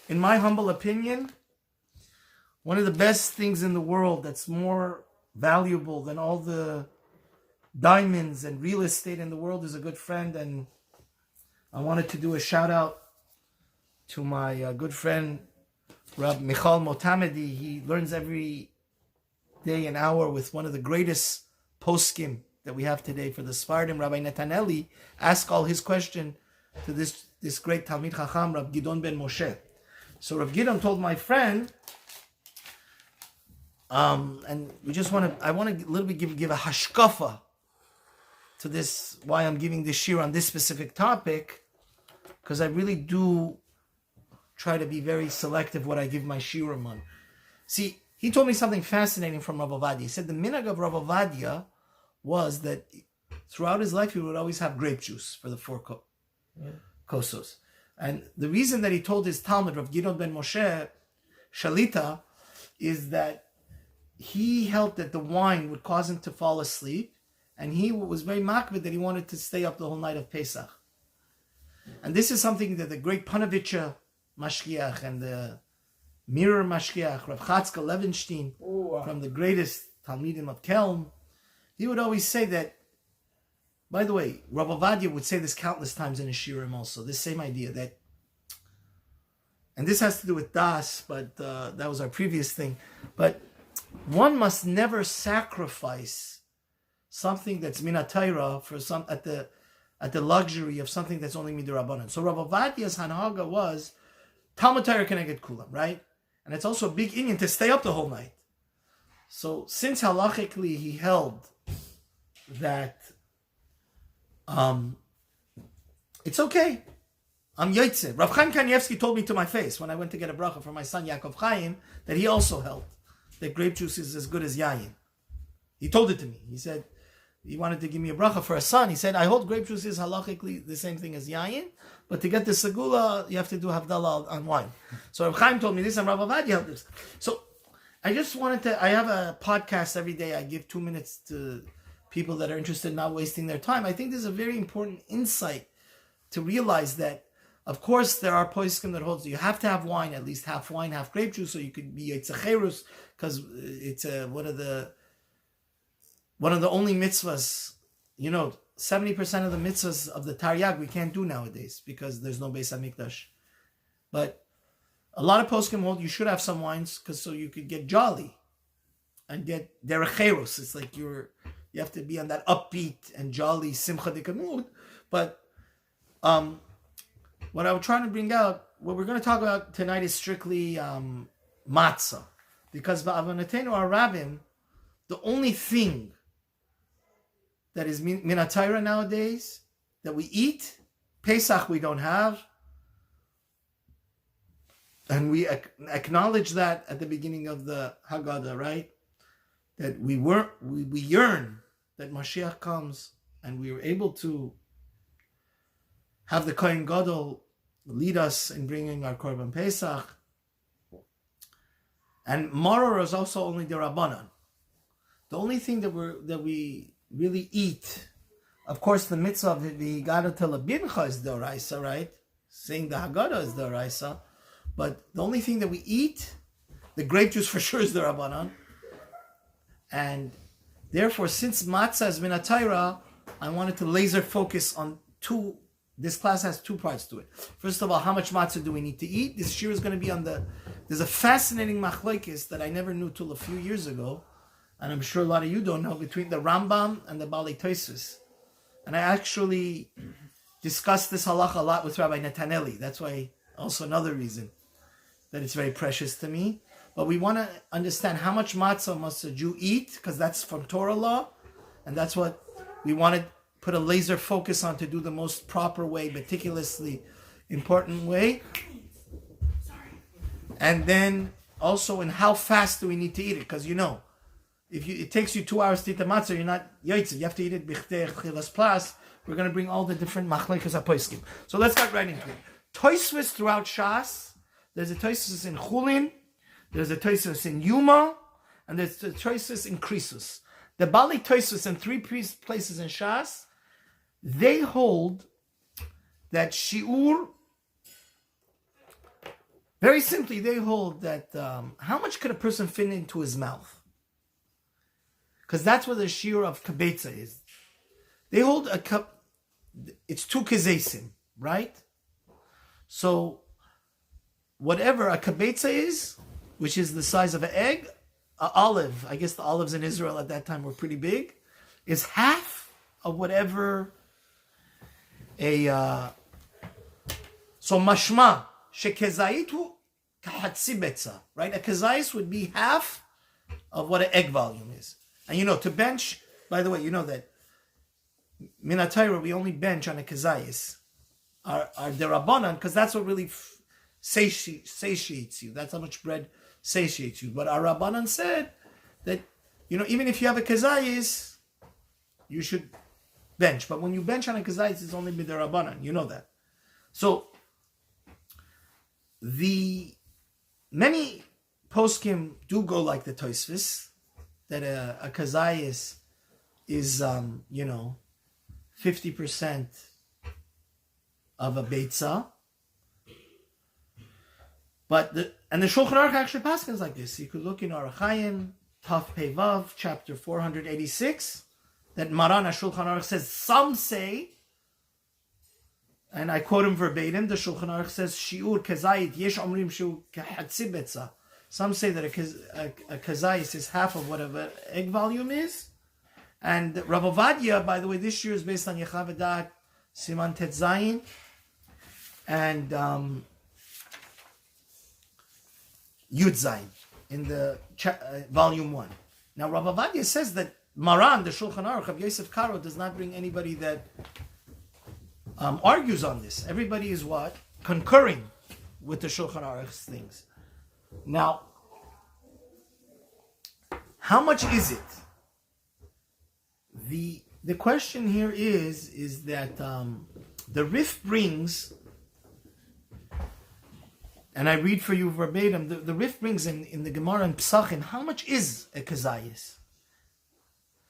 In my humble opinion, one of the best things in the world that's more valuable than all the diamonds and real estate in the world is a good friend. And I wanted to do a shout out to my good friend, Rav Michal Motamedi. He learns every day an hour with one of the greatest poskim that we have today for the Sfardim. Rabbi Netaneli asked all his question to this great Talmid Chacham, Rav Gidon ben Moshe. So Rav Gidon told my friend, and I want to a little bit give a hashkafa to this, why I'm giving this shir on this specific topic, because I really do try to be very selective what I give my shirim on. See, he told me something fascinating from Rav Ovadia. He said the minhag of Rav Ovadia was that throughout his life he would always have grape juice for the four kosos. And the reason that he told his Talmud, Rav Gidon ben Moshe, Shalita, is that he held that the wine would cause him to fall asleep, and he was very makbid that he wanted to stay up the whole night of Pesach. And this is something that the great Panovitcher Mashgiach and the Mirror Mashgiach, Rav Chatzkel Levenstein, from the greatest Talmidim of Kelm, he would always say that. By the way, Rav Ovadia would say this countless times in his shirim also, this same idea that, and this has to do with Das, but that was our previous thing, but one must never sacrifice something that's minatayra for some at the luxury of something that's only midirabanan. So Rav Ovadia's hanhaga was Talmud Torah can get kulam, right? And it's also a big inyan to stay up the whole night. So since halachically he held that it's okay, I'm Yotze. Rav Chaim Kanievsky told me to my face when I went to get a bracha for my son Yaakov Chaim that he also held that grape juice is as good as yayin. He told it to me. He said he wanted to give me a bracha for a son. He said, I hold grape juice is halachically the same thing as yayin, but to get the segula, you have to do havdalah on wine. So Rav Chaim told me this, and Rav Ovadia held this. So I just wanted to, I have a podcast every day. I give 2 minutes to people that are interested in not wasting their time. I think this is a very important insight to realize that, of course, there are poskim that holds you have to have wine, at least half wine, half grape juice, so you could be yitzacherus, because it's one of the only mitzvahs, 70% of the mitzvahs of the Taryag we can't do nowadays because there's no Beis HaMikdash. But a lot of poskim hold you should have some wines so you could get jolly and get derecherus. It's like you have to be on that upbeat and jolly simcha dika mood. But what I'm trying to bring out, what we're going to talk about tonight is strictly matzah. Because ba'avanatenu arabim, the only thing that is minatayra nowadays that we eat, Pesach we don't have, and we acknowledge that at the beginning of the Haggadah, right? That we yearn that Mashiach comes and we were able to have the Kohen Gadol lead us in bringing our Korban Pesach. And Maror is also only the Rabbanan. The only thing that we really eat, of course, the mitzvah of the Haggadah to Labincha is the Oraisa, right? Saying the Haggadah is the Oraisa. But the only thing that we eat, the grape juice for sure is the Rabbanan. And therefore, since matzah is minatayra, I wanted to laser focus on two. This class has two parts to it. First of all, how much matzah do we need to eat? This year is going to be on there's a fascinating machlokes that I never knew till a few years ago, and I'm sure a lot of you don't know, between the Rambam and the Balei Tosfos. And I actually discussed this halacha a lot with Rabbi Netaneli. That's why also another reason that it's very precious to me. But we want to understand how much matzah must a Jew eat, because that's from Torah law, and that's what we want to put a laser focus on to do the most proper way, meticulously important way. And then also in how fast do we need to eat it, because if it takes you 2 hours to eat the matzah, you're not yoitziv. You have to eat it b'chtei chilas plas. We're going to bring all the different machlekes haposkim. So let's get right into it. Tosfos throughout Shas. There's a Tosfos in Chulin. There's a Tosfos in Yuma, and there's a Tosfos in Krisus. The Balei Tosfos in three places in Shas, they hold that shiur Very simply, they hold that how much could a person fit into his mouth? Because that's what the shiur of kabetza is. They hold a cup, it's 2 kezesim, right? So, whatever a kabetza is, which is the size of an egg, an olive, I guess the olives in Israel at that time were pretty big, is half of whatever so mashma, shekezaitu kahatsi betza, right? A kezais would be half of what an egg volume is. And to bench, by the way, you know that Minatayra, we only bench on a kezais, are derabanan, because that's what really satiates you. That's how much bread satiates you. But our Rabbanan said that, even if you have a kezais, you should bench. But when you bench on a kezais, it's only b'derabanan. You know that. So, many poskim do go like the Tosfos, that a kezais is, 50% of a beitza. But the Shulchan Aruch actually paskins like this. You could look in Orach Chaim, Taf Pei Vav, chapter 486, that Maran HaShulchan Aruch says, some say, and I quote him verbatim, the Shulchan Aruch says, Shiur kezayit, yesh omrim shu kehatzi betza. Some say that a kezayis is half of whatever egg volume is. And Rav Ovadia, by the way, this year is based on Yechavedat, Siman Tet Zayin, and Yud Zayin in the volume 1. Now, Rav Ovadia says that Maran, the Shulchan Aruch of Yosef Karo, does not bring anybody that argues on this. Everybody is what? Concurring with the Shulchan Aruch's things. Now, how much is it? The question here is that the Rif brings, and I read for you verbatim, the Rif brings in the Gemara and Pesachim, how much is a kezayis?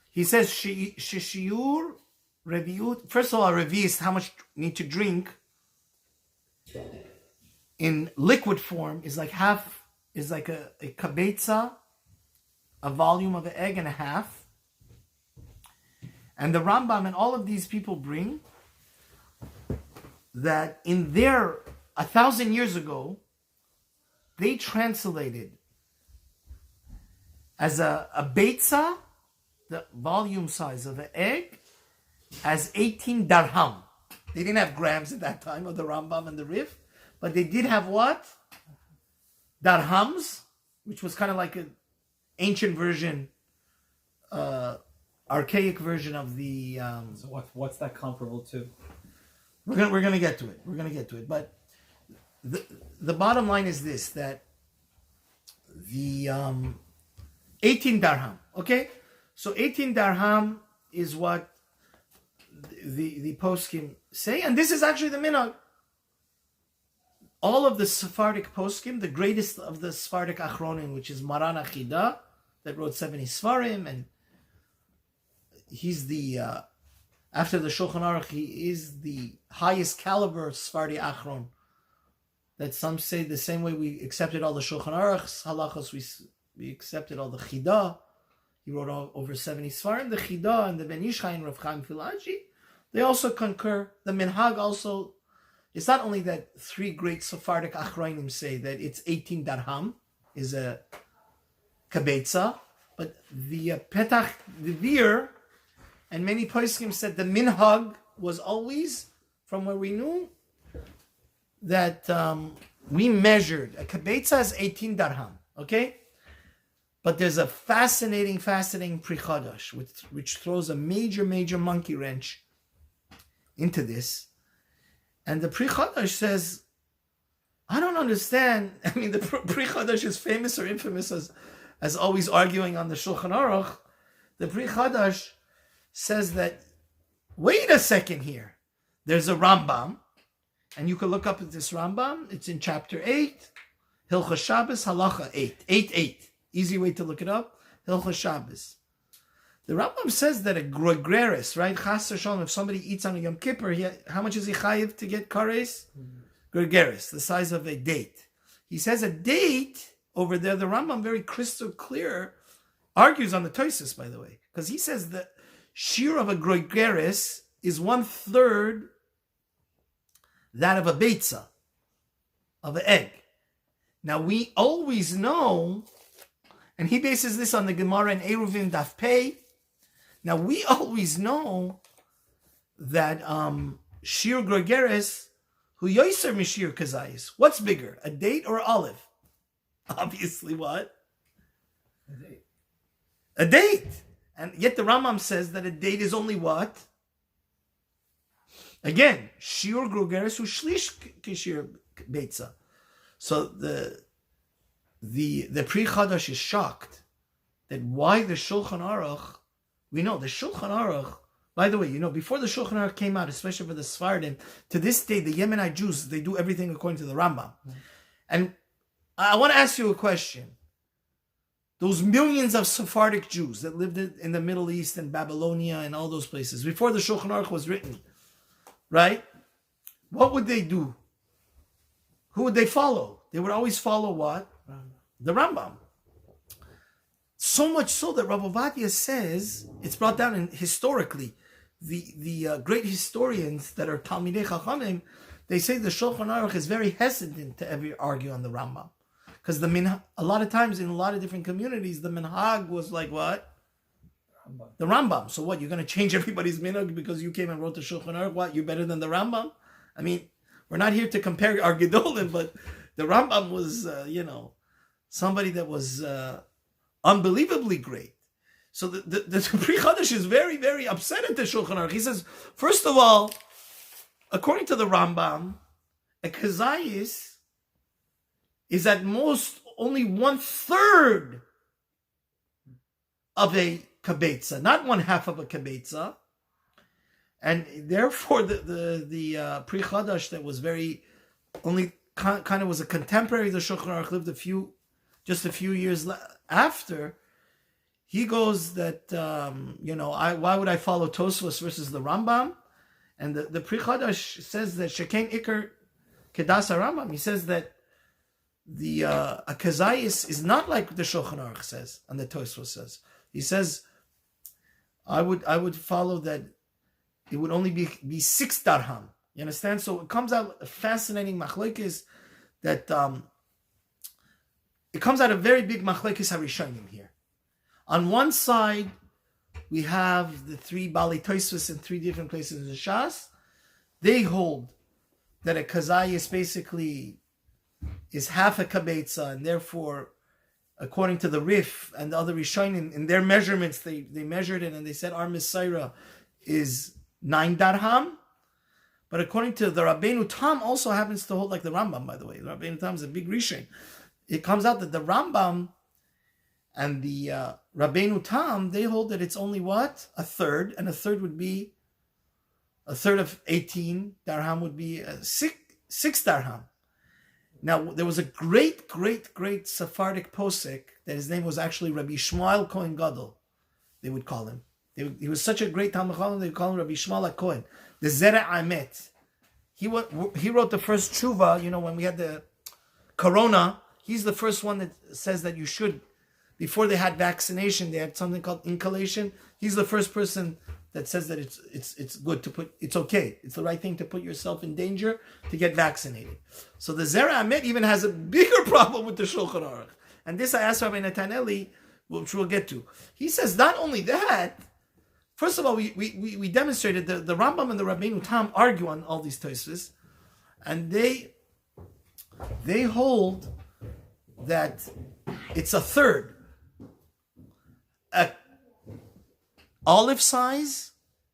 He says, Shiur Reviut, first of all, a revi is how much you need to drink in liquid form, is like a kabetza, a volume of an egg and a half. And the Rambam and all of these people bring that in their 1,000 years ago, they translated as a beitza, the volume size of an egg, as 18 darham. They didn't have grams at that time of the Rambam and the Rif, but they did have what? Darhams, which was kind of like an ancient version, archaic version of the. So what's that comparable to? We're gonna get to it. We're gonna get to it. But the bottom line is this: that the 18 darham. Okay, so 18 darham is what the poskim say, and this is actually the minhag. All of the Sephardic poskim, the greatest of the Sephardic achronim, which is Maran Achida, that wrote 70 Svarim, and he's the after the Shulchan Aruch, he is the highest caliber Sephardi achron. That some say the same way we accepted all the Shulchan Aruch's halachos, we accepted all the Chida. He wrote over 70 Svarim. The Chida and the Ben Yishchai and Rav Chaim Filaji, they also concur. The Minhag also, it's not only that 3 great Sephardic achronim say that it's 18 darham is a kabetza, but the Petach Devir and many poskim said the minhag was always, from where we knew, that we measured a kabetza is 18 darham, okay? But there's a fascinating Pri Chadash, which throws a major monkey wrench into this. And the Pri Chadash says, I don't understand. I mean, the Pri Chadash is famous or infamous as always arguing on the Shulchan Aruch. The Pri Chadash says that, wait a second here. There's a Rambam, and you can look up at this Rambam. It's in chapter 8, Hilchos Shabbos, Halacha 8. Easy way to look it up. Hilchos Shabbos. The Rambam says that a gregaris, right? Chas v'shalom, if somebody eats on a Yom Kippur, how much is he chayiv to get kares? Gregaris, the size of a date. He says a date over there, the Rambam very crystal clear argues on the Tosis, by the way, because he says that shear of a groigeris is 1/3 that of a beitza, of an egg. Now we always know, and he bases this on the Gemara in Eruvin Daf Pei. Now we always know that shear groigeris hu yoser mishir kazayis. What's bigger, a date or an olive? Obviously, what? A date. A date. And yet the Rambam says that a date is only what? Again, shiur grogeres hu shlish kishir beitza. So the Pri Chadash is shocked that why the Shulchan Aruch. We know the Shulchan Aruch. By the way, before the Shulchan Aruch came out, especially for the Sephardim, to this day the Yemenite Jews, they do everything according to the Rambam. And I want to ask you a question. Those millions of Sephardic Jews that lived in the Middle East and Babylonia and all those places, before the Shulchan Aruch was written, right? What would they do? Who would they follow? They would always follow what? The Rambam. So much so that Rav Ovadia says, it's brought down historically, the great historians that are Talmidei Chachamim, they say the Shulchan Aruch is very hesitant to ever argue on the Rambam. Because a lot of times in a lot of different communities, the minhag was like what? Rambam. The Rambam. So what, you're going to change everybody's minhag because you came and wrote the Shulchan Aruch? What, you're better than the Rambam? I mean, we're not here to compare our Gedolim, but the Rambam was, somebody that was unbelievably great. So the Pri Chadash is very, very upset at the Shulchan Aruch. He says, first of all, according to the Rambam, a kazayis is at most only 1/3 of a kabetza, not 1/2 of a kabetza. And therefore, the Pri Chadash that was very only kind of was a contemporary of the Shulchan Aruch, lived just a few years after. He goes that why would I follow Tosfos versus the Rambam? And the Pri Chadash says that Shekain Iker Kedas Rambam. He says that the a kazayis is not like the Shulchan Aruch says and the Tosfos says. He says, I would follow that. It would only be 6 darham. You understand? So it comes out a fascinating machlekes that it comes out a very big machlekes harishonim here. On one side, we have the 3 Bali Tosfos in 3 different places in the Shas. They hold that a kazayis basically is half a kabetza, and therefore, according to the Rif and the other Rishonim, in their measurements, they measured it and they said our Messiah is 9 darham. But according to the Rabbeinu Tam, also happens to hold like the Rambam, by the way. The Rabbeinu Tam is a big Rishon. It comes out that the Rambam and the Rabbeinu Tam, they hold that it's only what? 1/3, and 1/3 would be 1/3 of 18 darham would be 6 darham. Now, there was a great, great, great Sephardic posek that his name was actually Rabbi Shmuel Cohen Gadol, they would call him. He was such a great Talmud Chacham, they would call him Rabbi Shmuel Cohen, the Zera Amet. He wrote the first tshuva, when we had the corona. He's the first one that says that you should, before they had vaccination, they had something called inculation. He's the first person that says that it's good to it's okay. It's the right thing to put yourself in danger to get vaccinated. So the Zera Amet even has a bigger problem with the Shulchan Aruch. And this I asked Rabbi Nataneli, which we'll get to. He says not only that, first of all, we demonstrated the Rambam and the Rabbeinu Tam argue on all these Tosfos, and they hold that it's 1/3. A olive size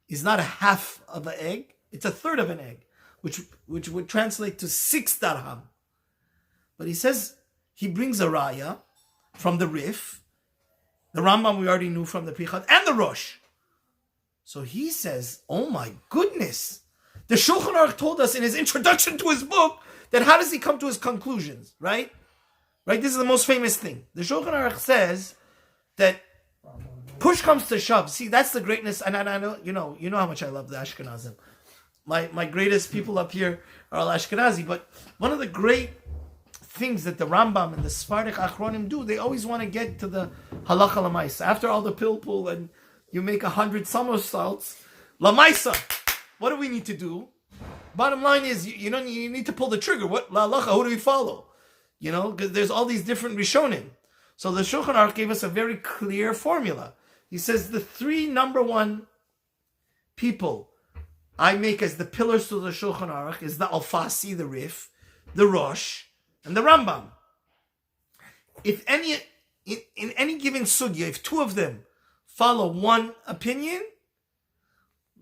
is not 1/2 of an egg; it's 1/3 of an egg, which would translate to 6 darham. But he says he brings a raya from the Rif, the Rambam we already knew from the Pri Chadash, and the Rosh. So he says, oh my goodness, the Shulchan Aruch told us in his introduction to his book that how does he come to his conclusions, right? Right, this is the most famous thing. The Shulchan Aruch says that push comes to shove. See, that's the greatness, and I know, you know how much I love the Ashkenazim. My greatest people up here are all Ashkenazi, but one of the great things that the Rambam and the Sephardic Achronim do, they always want to get to the halacha lamaisa. After all the pilpul and you make 100 somersaults, lamaisa, what do we need to do? Bottom line is, you need to pull the trigger. What halacha? Who do we follow? Because there's all these different rishonim. So the Shulchan Aruch gave us a very clear formula. He says the three number one people I make as the pillars to the Shulchan Aruch is the Alfasi, the Rif, the Rosh, and the Rambam. If in any given sugya, if two of them follow one opinion,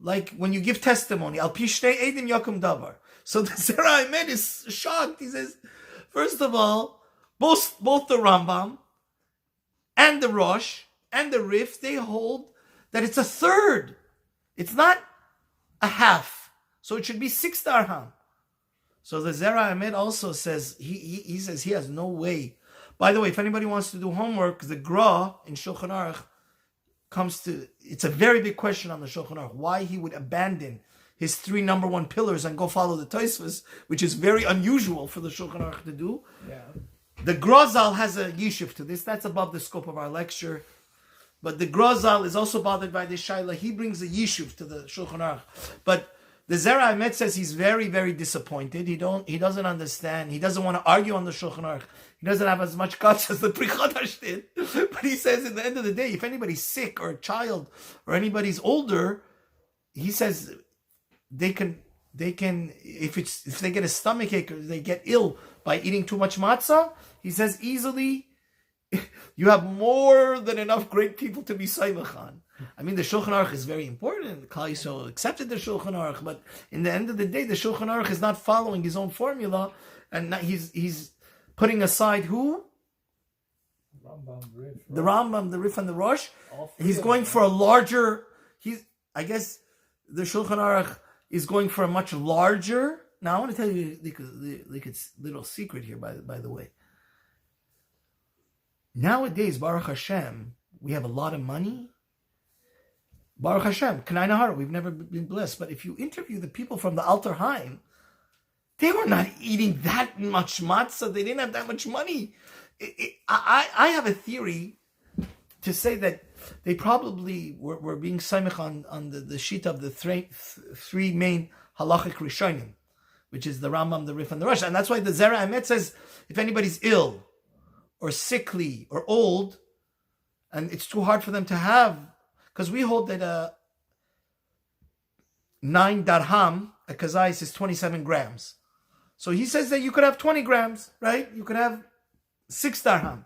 like when you give testimony, Al Pishtei Eidim Yakum Davar. So the Zera Emet is shocked. He says, first of all, both the Rambam and the Rosh and the Rif, they hold that it's a third. It's not a half. So it should be 6 darham. So the Zera Emet also says, he says he has no way. By the way, if anybody wants to do homework, the Gra in Shulchan Aruch comes to, it's a very big question on the Shulchan Aruch, why he would abandon his three number one pillars and go follow the Tosfos, which is very unusual for the Shulchan Aruch to do. Yeah. The Grozal has a yishuv to this. That's above the scope of our lecture. But the Grozal is also bothered by this shaila. He brings a yishuv to the Shulchan Aruch. But the Zera Emet says he's very, very disappointed. He doesn't understand. He doesn't want to argue on the Shulchan Aruch. He doesn't have as much guts as the Pri Chadash did. But he says at the end of the day, if anybody's sick or a child or anybody's older, he says they can if they get a stomach ache or they get ill by eating too much matzah, he says easily you have more than enough great people to be Saimach on. I mean, the Shulchan Aruch is very important. Klal Yisrael accepted the Shulchan Aruch, but in the end of the day, the Shulchan Aruch is not following his own formula, and he's putting aside who? The Rambam, the Rif, and the Rosh. He's going for a larger. I guess the Shulchan Aruch is going for a much larger. Now I want to tell you like it's a little secret here, by the way. Nowadays, Baruch Hashem, we have a lot of money. Baruch Hashem, K'nai Nahar, we've never been blessed. But if you interview the people from the Alter Haim, they were not eating that much matzah. They didn't have that much money. I have a theory to say that they probably were being saimich on the sheet of the three main halachic rishonim, which is the Rambam, the Rif, and the Rosh. And that's why the Zera Emet says, if anybody's ill or sickly or old, and it's too hard for them to have, because we hold that 9 darham, a kazais, is 27 grams. So he says that you could have 20 grams, right? You could have 6 darham.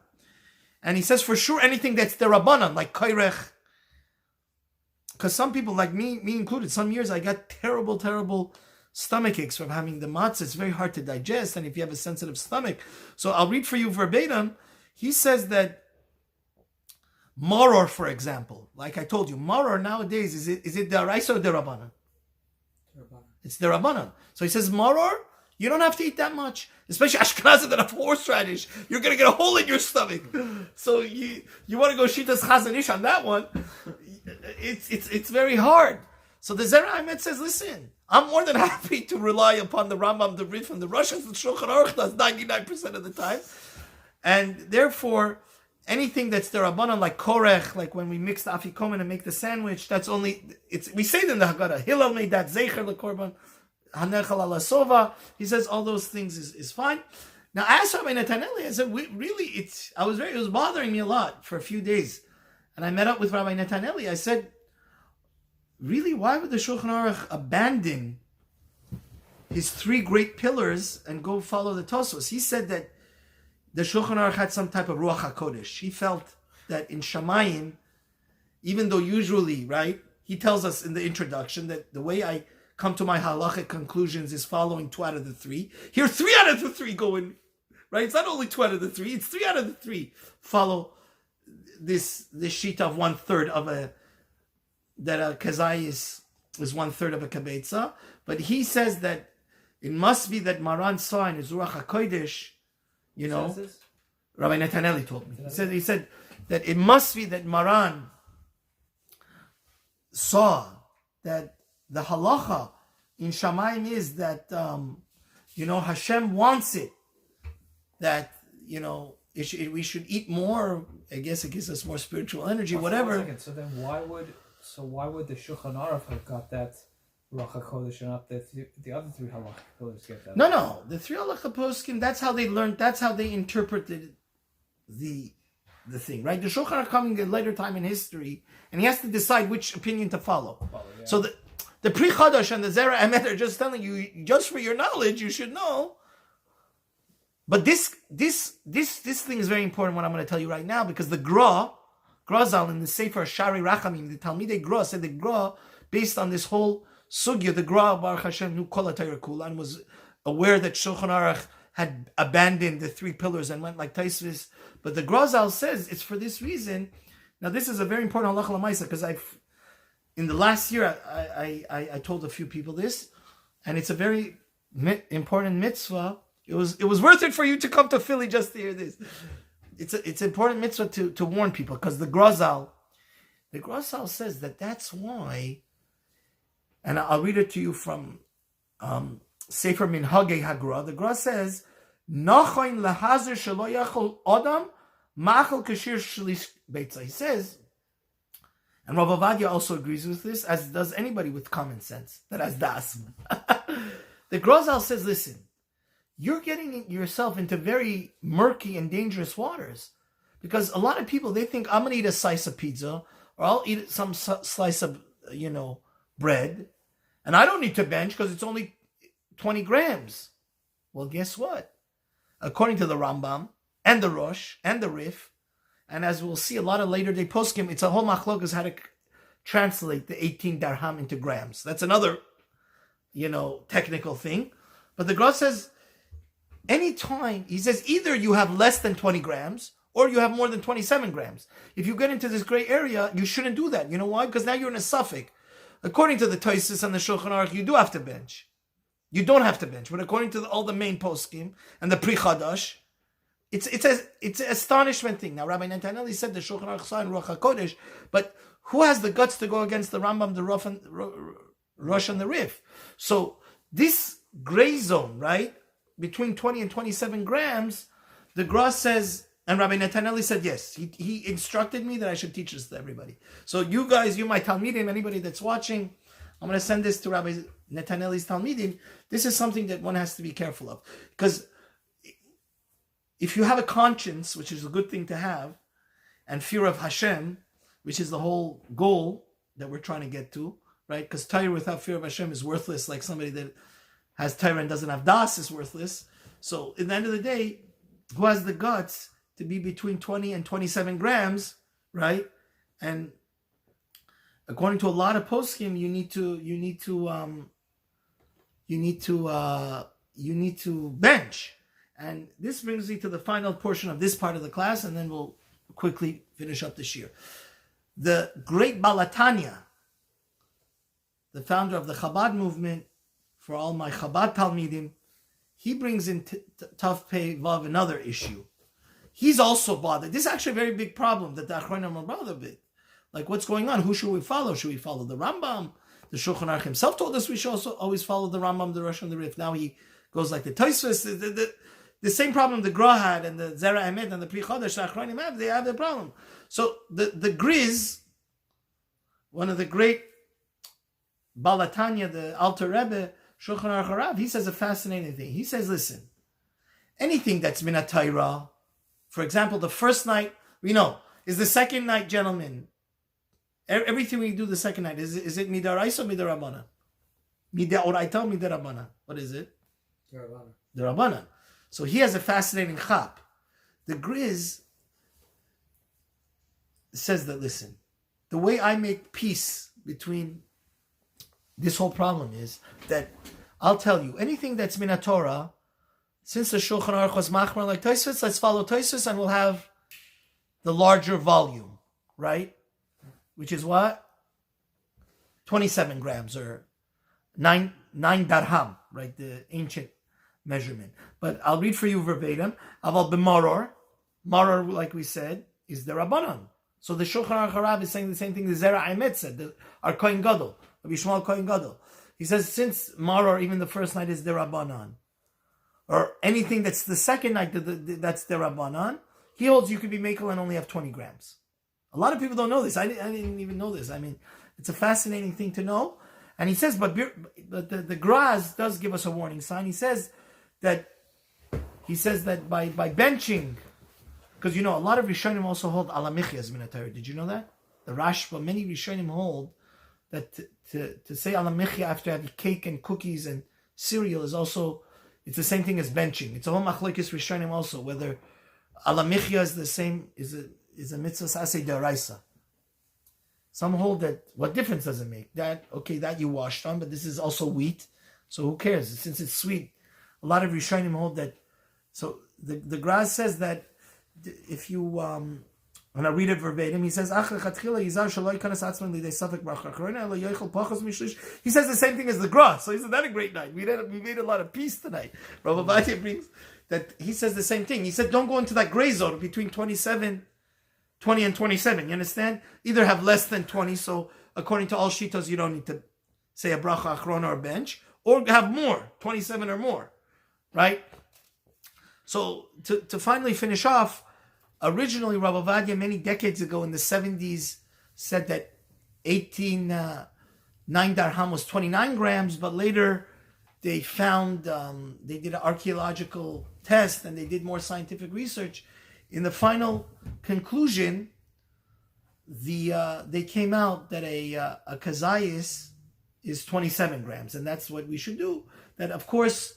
And he says for sure anything that's derabanan, like kairech. Because some people, like me included, some years I got terrible stomach aches from having the matzah. It's very hard to digest, and if you have a sensitive stomach. So I'll read for you verbatim. He says that maror, for example, like I told you, maror nowadays, is it deraisa or derabanan? It's derabanan. So he says maror, you don't have to eat that much, especially Ashkenazim that have horseradish. You're going to get a hole in your stomach. So you want to go Shitas Chazanish on that one. It's very hard. So the Zera Emet says, listen, I'm more than happy to rely upon the Rambam, the Rif, and the Russians. The Shulchan Aruch does 99% of the time. And therefore, anything that's derabanan, like korech, like when we mix the afikomen and make the sandwich, that's only, we say it in the Haggadah, Hillel made that zecher lekorban, hanechal ala sova. He says all those things is fine. Now, I asked Rabbi Netanelli, I said, it was bothering me a lot for a few days. And I met up with Rabbi Netanelli. I said, really, why would the Shulchan Aruch abandon his 3 great pillars and go follow the Tosfos? He said that the Shulchan Aruch had some type of Ruach HaKodesh. He felt that in Shamayim, even though usually, right, he tells us in the introduction that the way I come to my halachic conclusions is following 2 out of the 3. Here, 3 out of the 3 go in, right? It's not only 2 out of the 3, it's 3 out of the 3 follow this sheet of 1/3 of that a kazai is 1/3 of a kabetza. But he says that it must be that Maran saw in his Ruach HaKodesh, Rabbi Netanelli told me. He said that it must be that Maran saw that the halacha in Shamayim is that Hashem wants it that, we should eat more. I guess it gives us more spiritual energy, whatever. 1 second. So then why would the Shulchan Aruch have got that Ruach HaKodesh and not the other three halachic pillars get that? No. The three halacha poskim, that's how they learned, that's how they interpreted the thing, right? The Shulchan Aruch coming at a later time in history, and he has to decide which opinion to follow. Yeah. So the Pri Chadash and the Zera Emet are just telling you, just for your knowledge, you should know. But this thing is very important, what I'm going to tell you right now, because the Grazal in the Sefer Shari Rachamim, the Talmidei Gra said the Gra, based on this whole sugya, the Gra Baruch Hashem Nu Kol HaTorah Kulan, was aware that Shulchan Aruch had abandoned the three pillars and went like Taisvis. But the Grazal says it's for this reason. Now this is a very important halacha l'maisa, because in the last year I told a few people this, and it's a very important mitzvah. It was worth it for you to come to Philly just to hear this. It's important mitzvah to warn people, because the Grazal says that's why, and I'll read it to you from Sefer Minhagei Hagra. The Gra says, "Nachain lahazir shelo yachol adam machal kashir shlish beitza." He says, and Rav Ovadia also agrees with this, as does anybody with common sense that has das. The Grazal says, listen, you're getting yourself into very murky and dangerous waters, because a lot of people, they think, I'm going to eat a slice of pizza, or I'll eat some slice of bread, and I don't need to bench because it's only 20 grams. Well, guess what? According to the Rambam and the Rosh and the Rif, and as we'll see a lot of later day poskim, it's a whole machlokas how to translate the 18 darham into grams. That's another, technical thing. But the Gra says, anytime, he says, either you have less than 20 grams or you have more than 27 grams. If you get into this gray area, you shouldn't do that. You know why? Because now you're in a suffix. According to the Tosfos and the Shulchan Aruch, you do have to bench. You don't have to bench. But according to all the main poskim and the Pri Chadash, it's an astonishment thing. Now, Rabbi Netanyahu said the Shulchan Aruch saw in Ruach HaKodesh, but who has the guts to go against the Rambam, the Rosh, and the Rif? So this gray zone, right, between 20 and 27 grams, the Gra says, and Rabbi Netanyahu said, yes, he instructed me that I should teach this to everybody. So you guys, my Talmidim, anybody that's watching, I'm going to send this to Rabbi Netanyahu's Talmidim. This is something that one has to be careful of. Because if you have a conscience, which is a good thing to have, and fear of Hashem, which is the whole goal that we're trying to get to, right? Because Torah without fear of Hashem is worthless, like somebody that has Torah and doesn't have Das is worthless. So at the end of the day, who has the guts to be between 20 and 27 grams, right? And according to a lot of poskim, you need to bench. And this brings me to the final portion of this part of the class, and then we'll quickly finish up this year. The great Balatanya, the founder of the Chabad movement, for all my Chabad Talmidim, he brings in Tav Pei Vav another issue. He's also bothered. This is actually a very big problem that the Achronim are bothered with. Like, what's going on? Who should we follow? Should we follow the Rambam? The Shulchan Aruch himself told us we should also always follow the Rambam, the Rosh, and the Rif. Now he goes like the Tosfos. The same problem the Gra had and the Zera Emet and the Pri Chodesh, the Achronim have, they have the problem. So the Griz, one of the great Balatanya, the Alter Rebbe, Shulchan Aruch HaRav, he says a fascinating thing. He says, listen, anything that's Minat Torah, for example, the first night, we know, is the second night, gentlemen, everything we do the second night, is it Midaraisa or Midarabana? Midaoraita or Midarabana? What is it? Darabana. So he has a fascinating chap. The Griz says that, listen, the way I make peace between this whole problem is that I'll tell you, anything that's Minat Torah, since the Shulchan Aruch was machmar like Tosfos, let's follow Tosfos and we'll have the larger volume, right? Which is what? 27 grams or 9 darham, right? The ancient measurement. But I'll read for you verbatim. Aval b'maror, maror, like we said, is the Rabbanon. So the Shulchan Aruch HaRav is saying the same thing the Zera Emet said, our Kohen Gadol, Rabbi Shmuel Kohen Gadol. He says, since maror, even the first night is the Rabbanon. or anything that's the second night that's the Rabbanan, he holds you could be mekel and only have 20 grams. A lot of people don't know this. I didn't even know this. I mean, it's a fascinating thing to know. And he says, but the Graz does give us a warning sign. He says that by benching, because a lot of Rishonim also hold ala michya min ha-Torah. Did you know that? The Rashba, many Rishonim hold that to say ala michya after having cake and cookies and cereal is also, it's the same thing as benching. It's a whole machlokes Rishonim also, whether ala michya is the same, is a mitzvah asay deraisa. Some hold that, what difference does it make? That you washed on, but this is also wheat, so who cares? Since it's sweet. A lot of Rishonim hold that. So the Graz says that if you, and I read it verbatim, he says, he says the same thing as the Graz. So isn't that a great night? We made a lot of peace tonight. Rav Ovadia brings that, he says the same thing. He said, don't go into that gray zone between 20 and 27, you understand? Either have less than 20, so according to all shitas, you don't need to say a bracha achrona or bench, or have more, 27 or more, right? So to finally finish off, originally Rav Ovadia many decades ago in the 70s said that 9 darham was 29 grams, but later they found, they did an archaeological test and they did more scientific research. In the final conclusion, they came out that a kazayis is 27 grams, and that's what we should do. That, of course,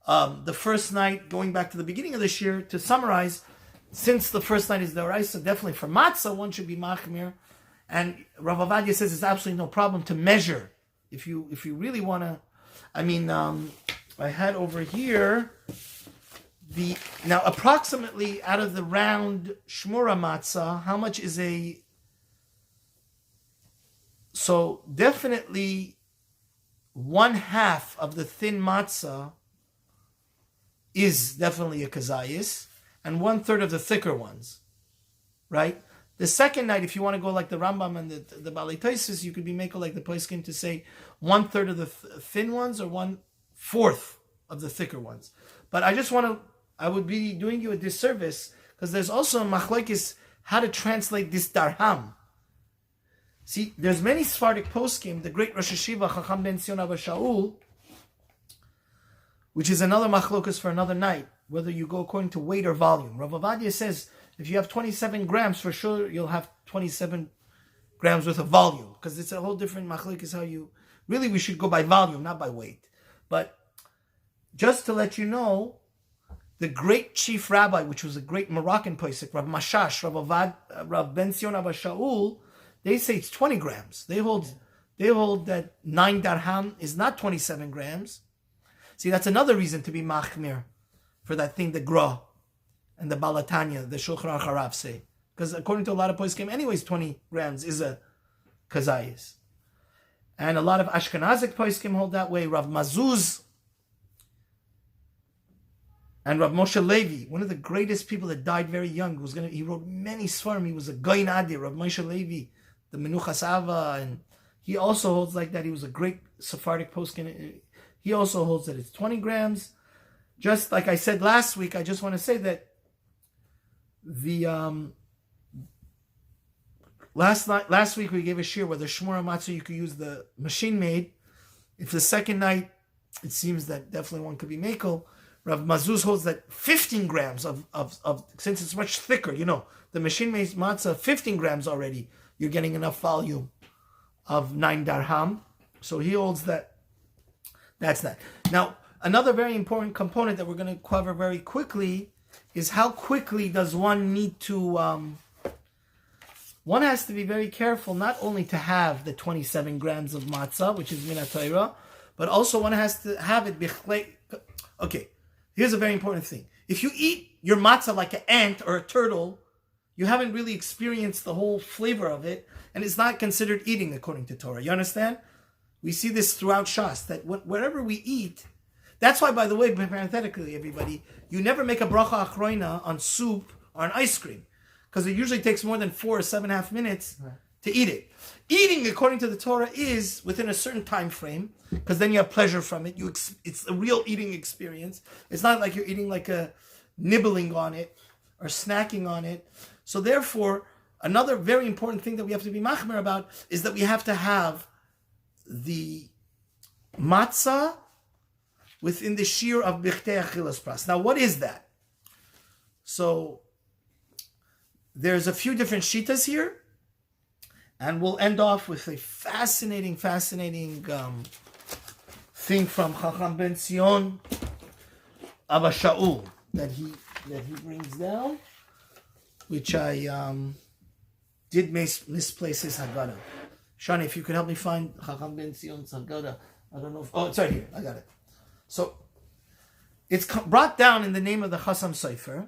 the first night, going back to the beginning of this year, to summarize, since the first night is the Oraisa, definitely for Matzah, one should be machmir. And Rav Ovadia says it's absolutely no problem to measure. If you really want to, I had over here, now approximately out of the round shmura matzah, how much is so definitely 1/2 of the thin matzah is definitely a kazayis, and 1/3 of the thicker ones, right? The second night, if you want to go like the Rambam and the Balei Tosfos, you could be making like the poskim to say 1/3 of the thin ones or 1/4 of the thicker ones. But I would be doing you a disservice because there's also a machlokes how to translate this darham. See, there's many Sephardic poskim, the great Rosh Hashiva Chacham ben Sion Abba Shaul, which is another machlokes for another night, whether you go according to weight or volume. Rav Ovadia says if you have 27 grams, for sure you'll have 27 grams worth of volume, because it's a whole different machlokes how you, really we should go by volume, not by weight. But just to let you know, the great chief rabbi, which was a great Moroccan posek, Rav Mashash, Rav Ben Sion Abba Shaul, they say it's 20 grams. They hold that 9 darham is not 27 grams. See, that's another reason to be machmir for that thing the Gra and the Balatanya, the Shulchan Aruch HaRav say. Because according to a lot of poskim, anyways, 20 grams is a kazayis. And a lot of Ashkenazic poskim hold that way. Rav Mazuz and Rav Moshe Levi, one of the greatest people that died very young, he wrote many svarim. He was a Goyin Adi, Rav Moshe Levi, the Menuchas Ava, and he also holds like that. He was a great Sephardic poskim. He also holds that it's 20 grams. Just like I said last week, I just want to say that last week we gave a shir whether shmura matzah you could use the machine made. If the second night, it seems that definitely one could be makel. Rav Mazuz holds that 15 grams of since it's much thicker, the machine made matzah 15 grams already, you're getting enough volume of 9 darham. So he holds that. That's that. Now, another very important component that we're going to cover very quickly is how quickly does one need to. One has to be very careful not only to have the 27 grams of matzah, which is min ha-Torah, but also one has to have it bichlei. Okay, here's a very important thing. If you eat your matzah like an ant or a turtle, you haven't really experienced the whole flavor of it, and it's not considered eating according to Torah. You understand? We see this throughout Shas, that wherever we eat, that's why, by the way, parenthetically, everybody, you never make a bracha achroina on soup or on ice cream, because it usually takes more than 4 or 7.5 minutes to eat it. Eating, according to the Torah, is within a certain time frame, because then you have pleasure from it. It's a real eating experience. It's not like you're eating like a nibbling on it or snacking on it. So therefore, another very important thing that we have to be machmer about is that we have to have the matzah within the shir of Bichtei Achilas Pras. Now, what is that? So, there's a few different shitas here, and we'll end off with a fascinating thing from Chacham Ben Zion Abba Shaul that he brings down, which I did misplace his Haggadah. Shani, if you could help me find Chacham Ben Zion's Haggadah. I don't know if... Oh, it's right here. I got it. So, it's brought down in the name of the Chasam Sofer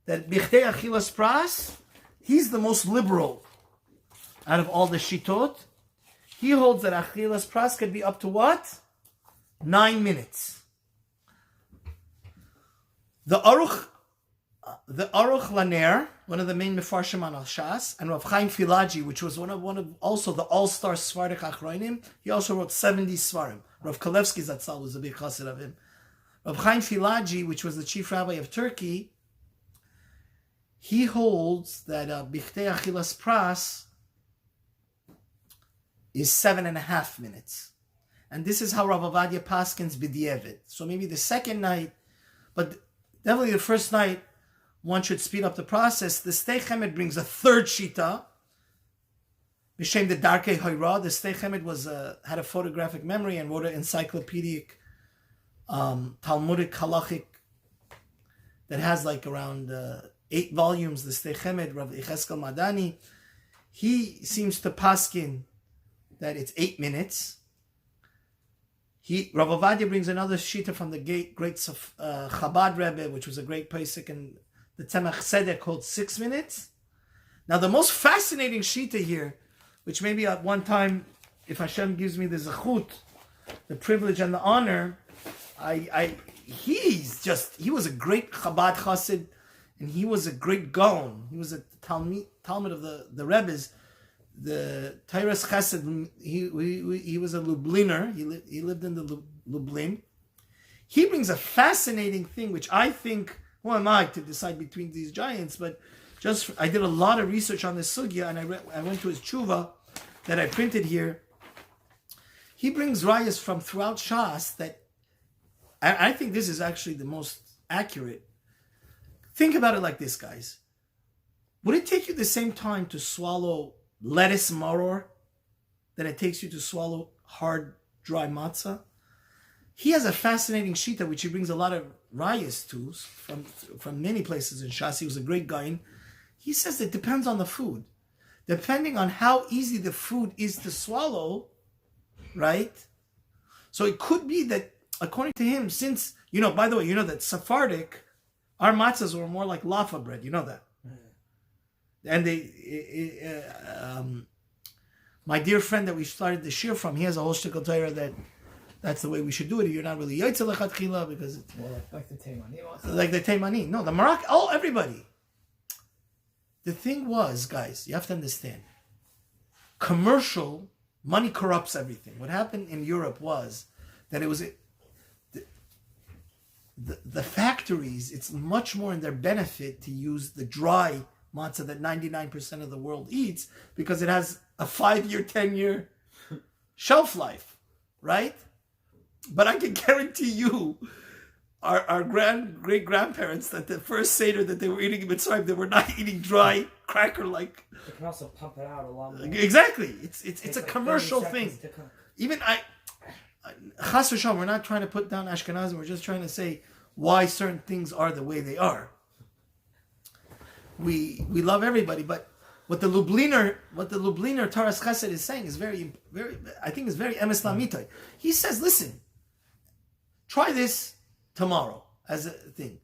that Bichtei Achilas Pras, he's the most liberal out of all the Shitot. He holds that Achilas Pras could be up to what? 9 minutes. The Aruch Laner, one of the main Mefarshim on Al-Shas, and Rav Chaim Filaji, which was one of also the all-star Svardik Achroinim, he also wrote 70 Svarim. Rav Kalevsky Zatzal was a big chassid of him. Rav Chaim Filaji, which was the chief rabbi of Turkey, he holds that Bichtei Achilas Pras is 7.5 minutes. And this is how Rav Ovadia paskins b'di'evet. So maybe the second night, but definitely the first night, one should speed up the process. The Stei Chemed brings a third shita. B'shem the Darkei Hoira. The Stei Chemed had a photographic memory and wrote an encyclopedic, Talmudic halachic that has like around 8 volumes. The Stei Chemed, Rav Yecheskel Madani, he seems to paskin that it's 8 minutes. Rav Ovadia brings another shita from the great Chabad Rebbe, which was a great pesach, and the Tzemach Seder called 6 minutes. Now the most fascinating shita here, which maybe at one time, if Hashem gives me the zechut, the privilege and the honor, he was a great Chabad chassid, and he was a great gaon. He was a Talmud of the Rebbe's. The Tyrus Chesed, he was a Lubliner. He lived in the Lublin. He brings a fascinating thing, which I think, who am I to decide between these giants? But I did a lot of research on this sugya, and I went to his tshuva that I printed here. He brings rayas from throughout Shas that I think this is actually the most accurate. Think about it like this, guys. Would it take you the same time to swallow lettuce maror than it takes you to swallow hard, dry matzah? He has a fascinating shita, which he brings a lot of rayas to from many places in Shas. He was a great guy. He says it depends on the food. Depending on how easy the food is to swallow, right? So it could be that, according to him, since, by the way, that Sephardic, our matzahs were more like laffa bread. You know that. And my dear friend that we started the shir from, he has a whole shtickle Torah that's the way we should do it. You're not really yaitzel lechatchila because it's like the Teimani. Like the Teimani. No, the Moroccan. Everybody. The thing was, guys, you have to understand. Commercial money corrupts everything. What happened in Europe was that it was the factories. It's much more in their benefit to use the dry matzah that 99% of the world eats because it has a 5-year, 10-year shelf life, right? But I can guarantee you, our great-grandparents, that the first Seder that they were eating in Mitzrayim, they were not eating dry cracker like... They can also pump it out a lot more. Exactly. It's a commercial thing. Even Chas v'shalom, we're not trying to put down Ashkenazim, we're just trying to say why certain things are the way they are. We love everybody, but what the Lubliner Taras Chesed is saying is very, very, I think is very emes lamitai. He says, listen, try this tomorrow as a thing.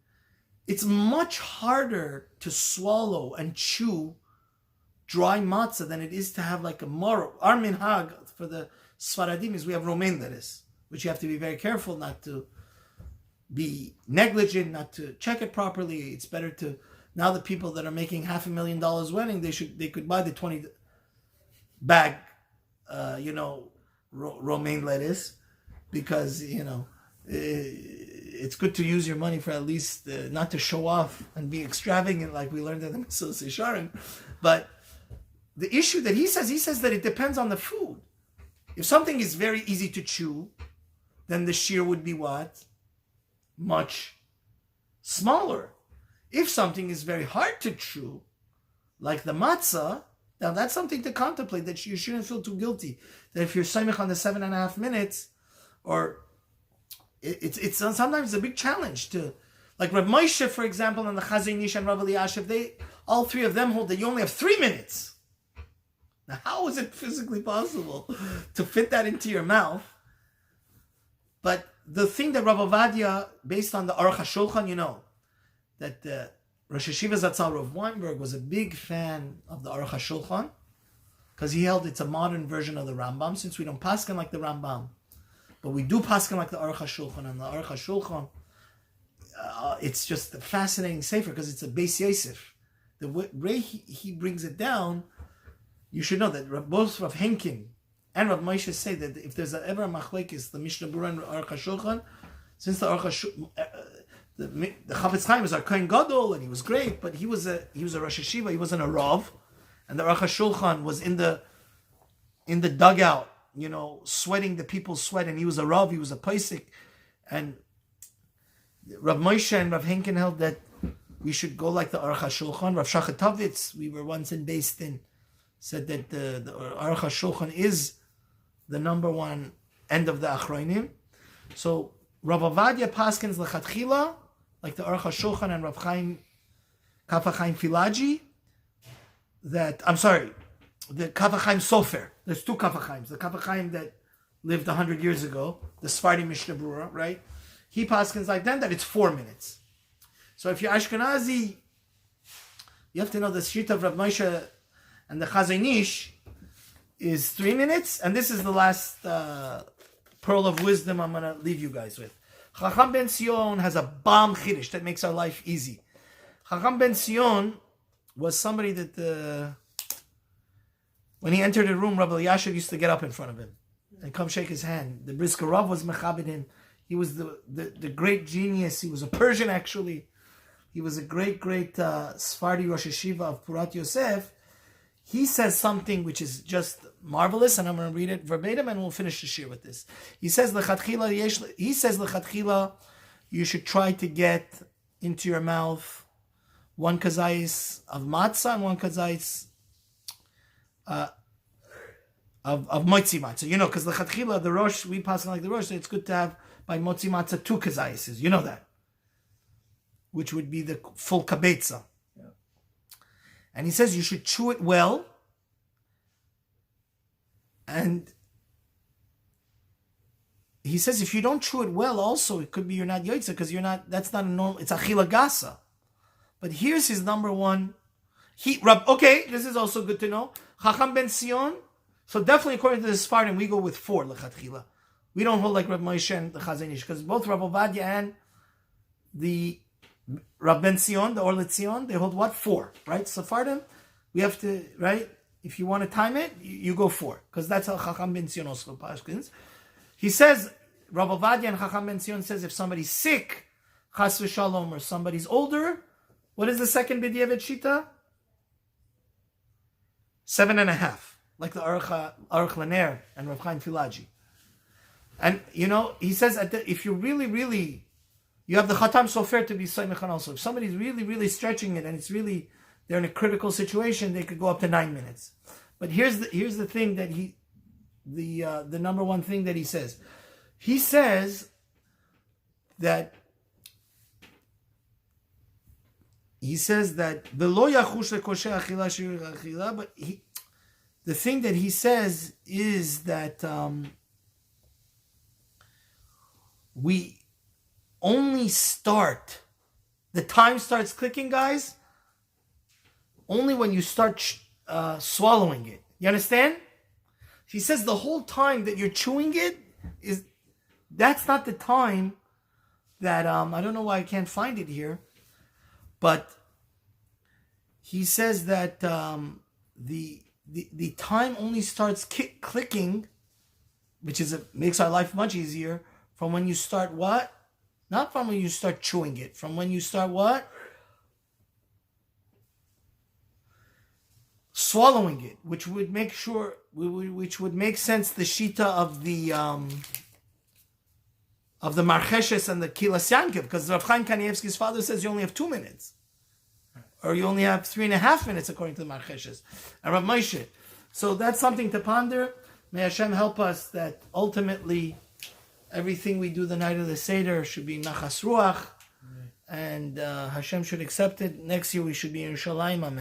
It's much harder to swallow and chew dry matzah than it is to have like a moro. Our minhag for the Sfaradim is we have romain lettuce, which you have to be very careful not to be negligent, not to check it properly. It's better to... Now the people that are making $500,000 wedding, they could buy the bag, romaine lettuce, because it's good to use your money for at least not to show off and be extravagant like we learned in the Mitzvah Sharon. But the issue that he says that it depends on the food. If something is very easy to chew, then the shear would be what? Much smaller. If something is very hard to chew, like the matzah, now that's something to contemplate, that you shouldn't feel too guilty. That if you're saimich on the 7.5 minutes, or it's sometimes a big challenge to, like Rav Moshe, for example, and the Chazon Ish and Rav Eliashiv, all three of them hold that you only have 3 minutes. Now, how is it physically possible to fit that into your mouth? But the thing that Rav Ovadia, based on the Aruch HaShulchan, that Rosh Hashiva Zatzal Rav Weinberg was a big fan of the Aruch HaShulchan, because he held it's a modern version of the Rambam, since we don't paskin like the Rambam. But we do paskin like the Aruch HaShulchan, and the Aruch HaShulchan, it's just a fascinating sefer, because it's a Beis Yosef. The way he brings it down, you should know that both Rav Henkin and Rav Moshe say that if there's ever a machlekes, the Mishnah Berurah and Aruch HaShulchan, since the Aruch HaShulchan, the Chavetz Chaim was our Kohen Gadol, and he was great, but he was a Rosh Hashiva, he wasn't a Rav, and the Aruch HaShulchan was in the dugout, sweating the people's sweat, and he was a Rav, he was a Paisik, and Rav Moshe and Rav Henkin held that we should go like the Aruch HaShulchan. Rav Shachatovitz, we were once in Beis Din, said that the Aruch HaShulchan is the number one end of the Achronim. So Rav Ovadia paskins lechatchila, like the Aruch HaShulchan and Rav Chaim Kaf HaChaim Filaji, the Kaf HaChaim Sofer. There's two Kaf HaChaims. The Kaf HaChaim that lived 100 years ago, the Sephardi Mishnah Berurah, right? He paskins like that it's 4 minutes. So if you're Ashkenazi, you have to know the shita of Rav Moshe and the Chazon Ish is 3 minutes, and this is the last pearl of wisdom I'm going to leave you guys with. Chacham Ben Sion has a bomb chiddush that makes our life easy. Chacham Ben Sion was somebody that when he entered a room, Rabbi Eliashiv used to get up in front of him and come shake his hand. The Brisker Rav was mechabed him. He was the great genius. He was a Persian, actually. He was a great Sephardi Rosh Hashiva of Purat Yosef. He says something which is just marvelous, and I'm going to read it verbatim, and we'll finish the shir with this. He says, L'chatchila, you should try to get into your mouth 1 kazayis of matzah and 1 kazayis of motzi matzah. Because L'chatchila, the rosh, we pass like the rosh, so it's good to have by motzi matzah 2 kazayises. You know that. Which would be the full kabetza. And he says you should chew it well. And he says if you don't chew it well, also it could be you're not yoitza, because that's not a normal, it's achila gasa. But here's his number one. This is also good to know. Chacham Ben Sion. So definitely according to the Sfardim, we go with 4 lechatchila. We don't hold like Rav Moshe and the Chazon Ish, because both Rav Ovadia and the Rav Ben Sion, the Orlet Sion, they hold what? 4, right? Sephardim, we have to, right? If you want to time it, you go 4, because that's how Chacham Ben Sion also pashkins. He says, Rav Ovadia and Chacham Ben Sion says, if somebody's sick, chas v'shalom, or somebody's older, what is the second b'diavad shita? 7.5, like the Aruch Laner and Rav Chaim Filaji. And he says if you really you have the Khatam Sofer to be Saimechan also. If somebody's really stretching it and it's really, they're in a critical situation, they could go up to 9 minutes. But here's the thing that the number one thing that he says. He says that V'lo yachush lekoshe achila shir achila, but the thing that he says is that we only the time starts clicking, guys, only when you start swallowing it. You understand? He says the whole time that you're chewing it, that's not the time that, I don't know why I can't find it here, but he says that the time only starts clicking, which makes our life much easier, from when you start what? Not from when you start chewing it. From when you start what? Swallowing it, which would make sense the shita of the Marcheshes and the Kilas Yankiv, because Rav Chaim Kanievsky's father says you only have 2 minutes, or you only have 3.5 minutes according to the Marcheshes and Rav Moshe. So that's something to ponder. May Hashem help us that ultimately everything we do the night of the Seder should be Nachas Ruach, and Hashem should accept it. Next year we should be in Yerushalayim. Amen.